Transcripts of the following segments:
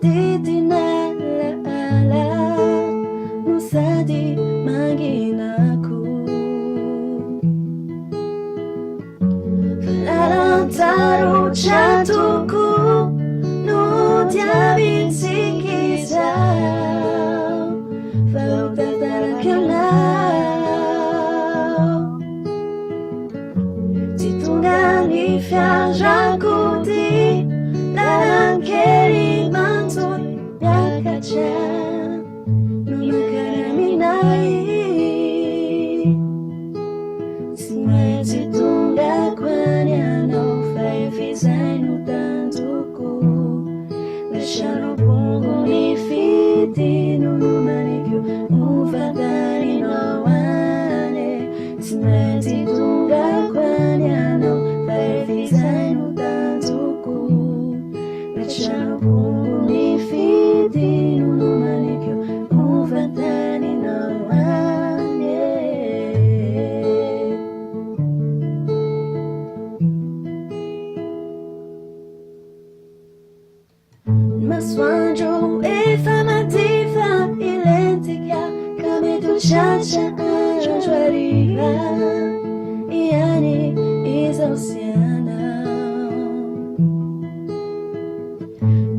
di tinalaala nung sa di maginaku. Falalantaro jatuhku no diabin sikisau Falta tarakilau Titungani fiajaku di dalam kerimantul kaca Numakaminai Semua titungga kwanya no fai fizai no tantuku Lasciano pungo ni fiti no manicchio ufadani no ane Semua titungga kwanya no fai fizai no tantuku Lasciano pungo ni fiti no manicchio ufadani no ane Maswanjo e famativa ilentica Kami tu chacha anjwariva Iani izausiana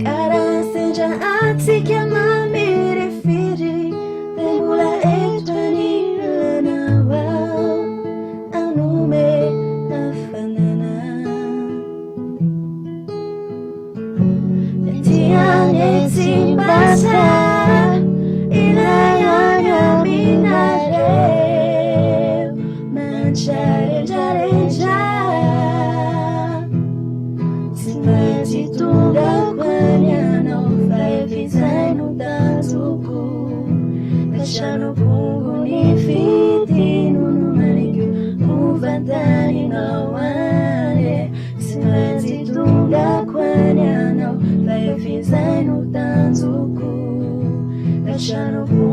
Cara seja ati chiamami rifiri Regula e tuani lanawa Anume afanana Tiane simbasa Ilaya minare Manchare jareja Simati tunga kwanya no fai vizai no tantuku Lasciano pungo ni fiti no manicchio ufadani no ane Simati tunga kwanya no fai vizai no tantuku Lasciano pungo